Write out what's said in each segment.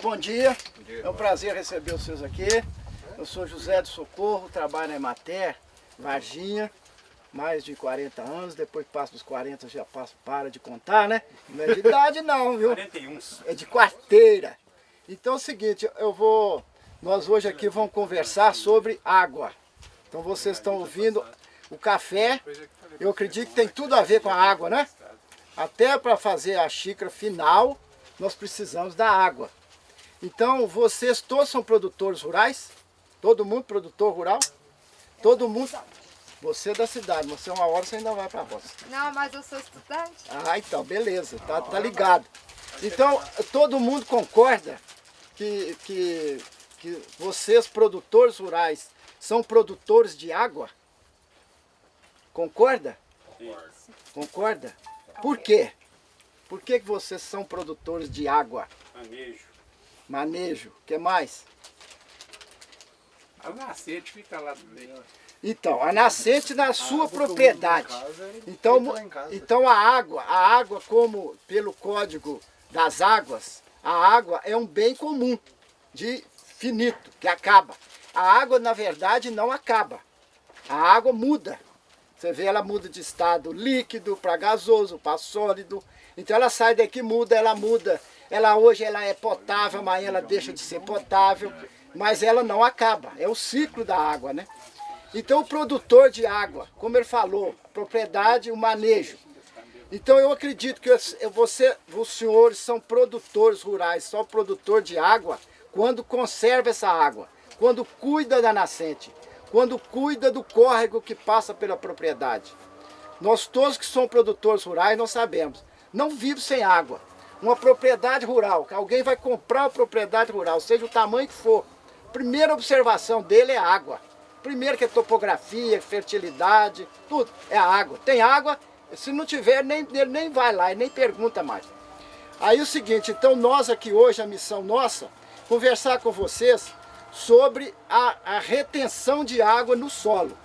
bom dia. É um prazer receber vocês aqui. Eu sou José do Socorro, trabalho na Emater, Varginha, mais de 40 anos. Depois que passo dos 40 já passo, para de contar, né? Não é de idade não, viu? 41. É de quarteira. Então é o seguinte, nós hoje aqui vamos conversar sobre água. Então vocês estão ouvindo o café, eu acredito que tem tudo a ver com a água, né? Até para fazer a xícara final, nós precisamos da água. Então, vocês todos são produtores rurais? Todo mundo produtor rural? Todo mundo? Você é da cidade, você uma hora você ainda vai para a roça. Não, mas eu sou estudante. Ah, então, beleza, tá ligado. Então, todo mundo concorda que vocês, produtores rurais, são produtores de água? Concorda? Concorda? Por quê? Por que vocês são produtores de água? Manejo. Manejo. O que mais? A nascente fica lá também. Então, a nascente na sua propriedade. Então a água como pelo Código das Águas, a água é um bem comum, de finito, que acaba. A água, na verdade, não acaba. A água muda. Você vê, ela muda de estado líquido para gasoso, para sólido. Então ela sai daqui, muda. Hoje ela é potável, amanhã ela deixa de ser potável. Mas ela não acaba. É o ciclo da água, né? Então o produtor de água, como ele falou, propriedade, o manejo. Então eu acredito que os senhores são produtores rurais, só produtor de água, quando conserva essa água, quando cuida da nascente, quando cuida do córrego que passa pela propriedade. Nós todos que somos produtores rurais, nós sabemos, não vive sem água. Uma propriedade rural, que alguém vai comprar uma propriedade rural, seja o tamanho que for, a primeira observação dele é a água. Primeiro que é topografia, fertilidade, tudo, é a água. Tem água, se não tiver, ele nem vai lá e nem pergunta mais. Aí o seguinte, então nós aqui hoje, a missão nossa, conversar com vocês sobre a retenção de água no solo.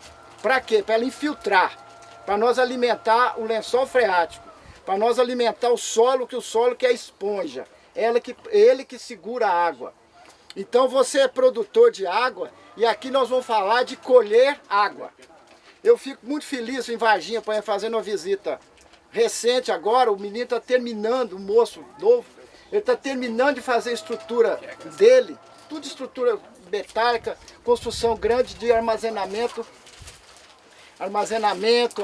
Para quê? Para ela infiltrar, para nós alimentar o lençol freático, para nós alimentar o solo que é a esponja, ele que segura a água. Então você é produtor de água e aqui nós vamos falar de colher água. Eu fico muito feliz em Varginha, fazendo uma visita recente agora, o menino está terminando, o moço novo, ele está terminando de fazer a estrutura dele, tudo estrutura metálica, construção grande de armazenamento,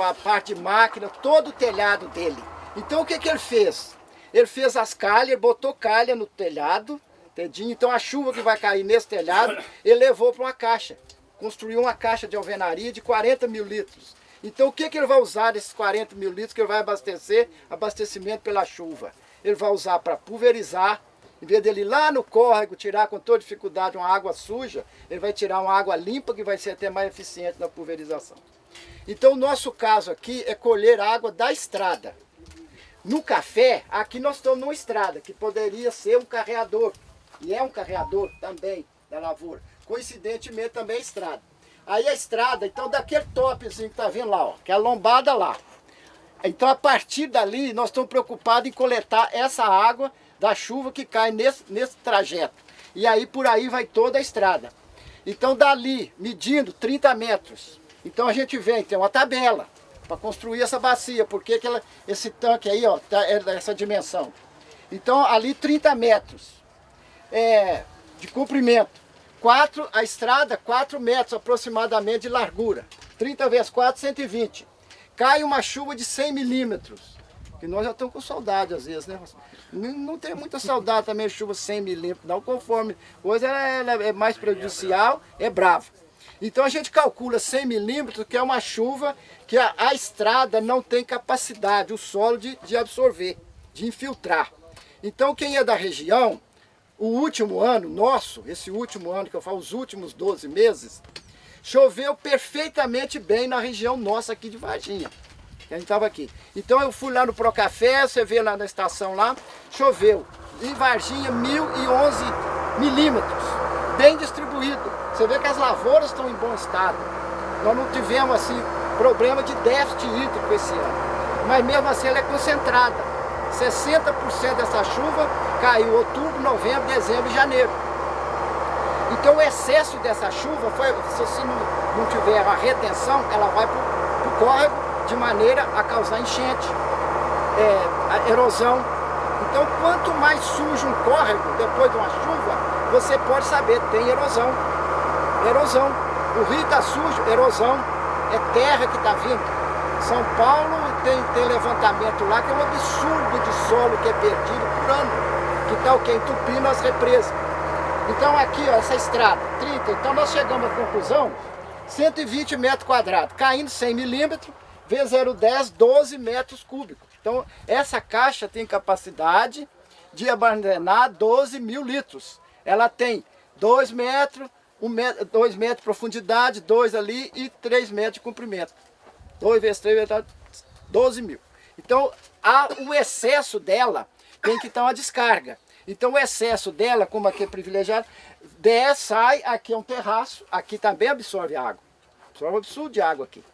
a parte de máquina, todo o telhado dele. Então o que ele fez? Ele fez as calhas, botou calha no telhado, entendeu? Então a chuva que vai cair nesse telhado, ele levou para uma caixa, construiu uma caixa de alvenaria de 40 mil litros. Então o que ele vai usar desses 40 mil litros que ele vai abastecer? Abastecimento pela chuva. Ele vai usar para pulverizar. Em vez dele ir lá no córrego tirar com toda dificuldade uma água suja, ele vai tirar uma água limpa que vai ser até mais eficiente na pulverização. Então o nosso caso aqui é colher água da estrada. No café, aqui nós estamos numa estrada, que poderia ser um carreador. E é um carreador também da lavoura. Coincidentemente também é estrada. Aí a estrada, então daquele topzinho que tá vendo lá, ó, que é a lombada lá. Então a partir dali nós estamos preocupados em coletar essa água da chuva que cai nesse trajeto. E aí por aí vai toda a estrada. Então dali, medindo 30 metros, então a gente vem, tem uma tabela para construir essa bacia, porque esse tanque aí, ó, é dessa dimensão. Então ali 30 metros de comprimento. A estrada, 4 metros aproximadamente de largura. 30 vezes 4, 120. Cai uma chuva de 100 milímetros. Que nós já estamos com saudade às vezes, né? Não tem muita saudade também de chuva 100 milímetros, não, conforme. Hoje ela é mais prejudicial, é brava. Então a gente calcula 100 milímetros, que é uma chuva que a estrada não tem capacidade, o solo de absorver, de infiltrar. Então quem é da região, o último ano nosso, esse último ano que eu falo, os últimos 12 meses, choveu perfeitamente bem na região nossa aqui de Varginha. A gente estava aqui. Então eu fui lá no Procafé, você vê lá na estação lá, choveu. Em Varginha 1011 milímetros, bem distribuído. Você vê que as lavouras estão em bom estado. Nós não tivemos assim problema de déficit hídrico esse ano. Mas mesmo assim ela é concentrada. 60% dessa chuva caiu em outubro, novembro, dezembro e janeiro. Então o excesso dessa chuva, se não tiver a retenção, ela vai para o córrego de maneira a causar enchente, a erosão. Então quanto mais sujo um córrego depois de uma chuva, você pode saber, tem erosão. Erosão. O rio está sujo, erosão. É terra que está vindo. São Paulo tem levantamento lá que é um absurdo de solo que é perdido por ano. Que está o quê? Entupindo as represas. Então aqui, ó, essa estrada, 30, então nós chegamos à conclusão, 120 metros quadrados, caindo 100 milímetros, vezes 0,10, 12 metros cúbicos. Então essa caixa tem capacidade de armazenar 12 mil litros. Ela tem 2 metros, 2 metros de profundidade, 2 ali e 3 metros de comprimento. 2 vezes 3 vezes 12 mil. Então o excesso dela tem que ter uma descarga. Então o excesso dela, como aqui é privilegiado, sai, aqui é um terraço, aqui também absorve água. Absorve um absurdo de água aqui.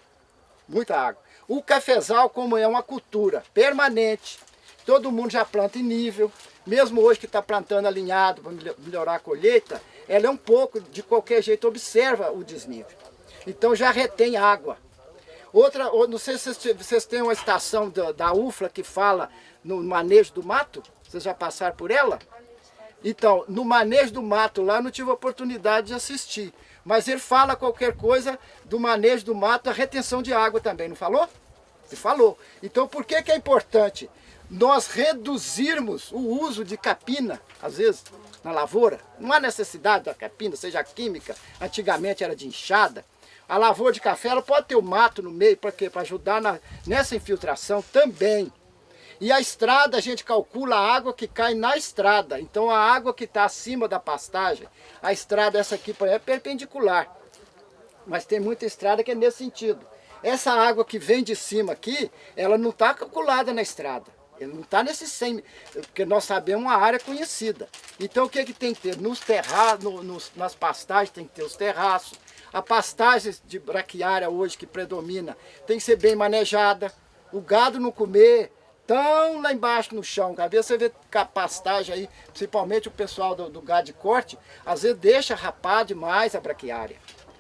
Muita água. O cafezal, como é uma cultura permanente, todo mundo já planta em nível, mesmo hoje que está plantando alinhado para melhorar a colheita, ela é um pouco, de qualquer jeito, observa o desnível. Então já retém água. Outra, não sei se vocês têm uma estação da UFLA que fala no manejo do mato, vocês já passaram por ela? Então, no manejo do mato lá, eu não tive a oportunidade de assistir. Mas ele fala qualquer coisa do manejo do mato, a retenção de água também, não falou? Ele falou. Então, por que é importante nós reduzirmos o uso de capina, às vezes, na lavoura? Não há necessidade da capina, seja química, antigamente era de enxada. A lavoura de café ela pode ter o mato no meio, para quê? Para ajudar nessa infiltração também. E a estrada, a gente calcula a água que cai na estrada. Então a água que está acima da pastagem, a estrada essa aqui é perpendicular. Mas tem muita estrada que é nesse sentido. Essa água que vem de cima aqui, ela não está calculada na estrada. Ele não está nesse 100, porque nós sabemos uma área conhecida. Então o que tem que ter? Nos terraços, nas pastagens tem que ter os terraços. A pastagem de braquiária hoje que predomina tem que ser bem manejada. O gado não comer tão lá embaixo no chão. Às vezes você vê a pastagem aí, principalmente o pessoal do gado de corte, às vezes deixa rapar demais a braquiária,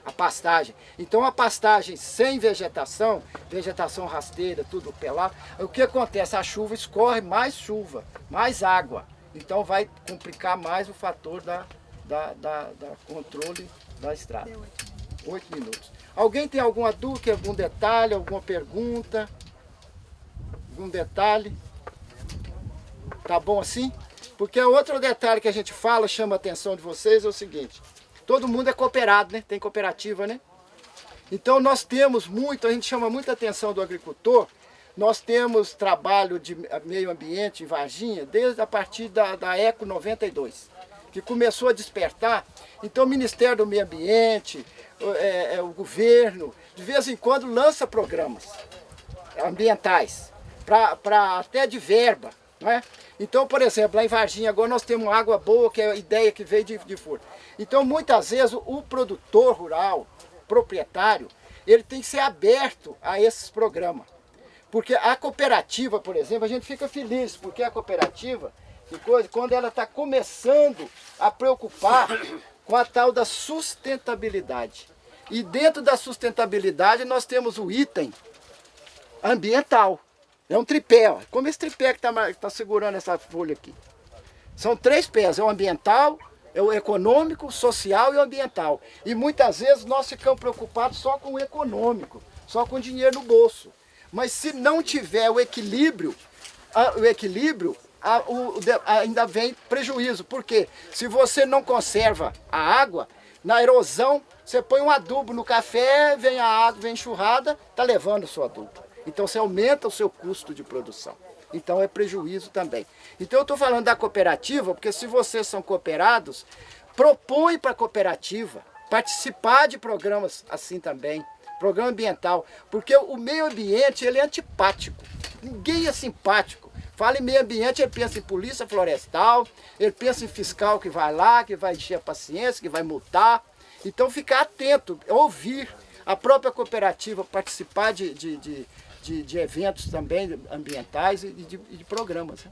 a pastagem. Então a pastagem sem vegetação, vegetação rasteira, tudo pelado, o que acontece? A chuva escorre mais chuva, mais água. Então vai complicar mais o fator da controle da estrada. 8 minutos. Alguém tem alguma dúvida, algum detalhe, alguma pergunta? Algum detalhe? Tá bom assim? Porque outro detalhe que a gente fala, chama a atenção de vocês, é o seguinte. Todo mundo é cooperado, né? Tem cooperativa, né? Então nós temos muito, a gente chama muita atenção do agricultor. Nós temos trabalho de meio ambiente em Varginha desde a partir da Eco 92, que começou a despertar. Então o Ministério do Meio Ambiente, o governo, de vez em quando lança programas ambientais, até de verba. Não é? Então, por exemplo, lá em Varginha agora nós temos água boa, que é a ideia que veio de fora. Então muitas vezes o produtor rural, proprietário, ele tem que ser aberto a esses programas. Porque a cooperativa, por exemplo, a gente fica feliz, porque a cooperativa, quando ela está começando a preocupar com a tal da sustentabilidade. E dentro da sustentabilidade nós temos o item ambiental. É um tripé, ó. Como esse tripé que está segurando essa folha aqui. São 3 pés, é o ambiental, é o econômico, o social e o ambiental. E muitas vezes nós ficamos preocupados só com o econômico, só com o dinheiro no bolso. Mas se não tiver o equilíbrio ainda vem prejuízo. Por quê? Se você não conserva a água, na erosão, você põe um adubo no café, vem a água, vem enxurrada, está levando o seu adubo. Então você aumenta o seu custo de produção. Então é prejuízo também. Então eu estou falando da cooperativa, porque se vocês são cooperados, propõe para a cooperativa participar de programas assim também. Programa ambiental, porque o meio ambiente ele é antipático, ninguém é simpático. Fala em meio ambiente, ele pensa em polícia florestal, ele pensa em fiscal que vai lá, que vai encher a paciência, que vai multar. Então ficar atento, ouvir a própria cooperativa participar de de eventos também ambientais e de programas. Né?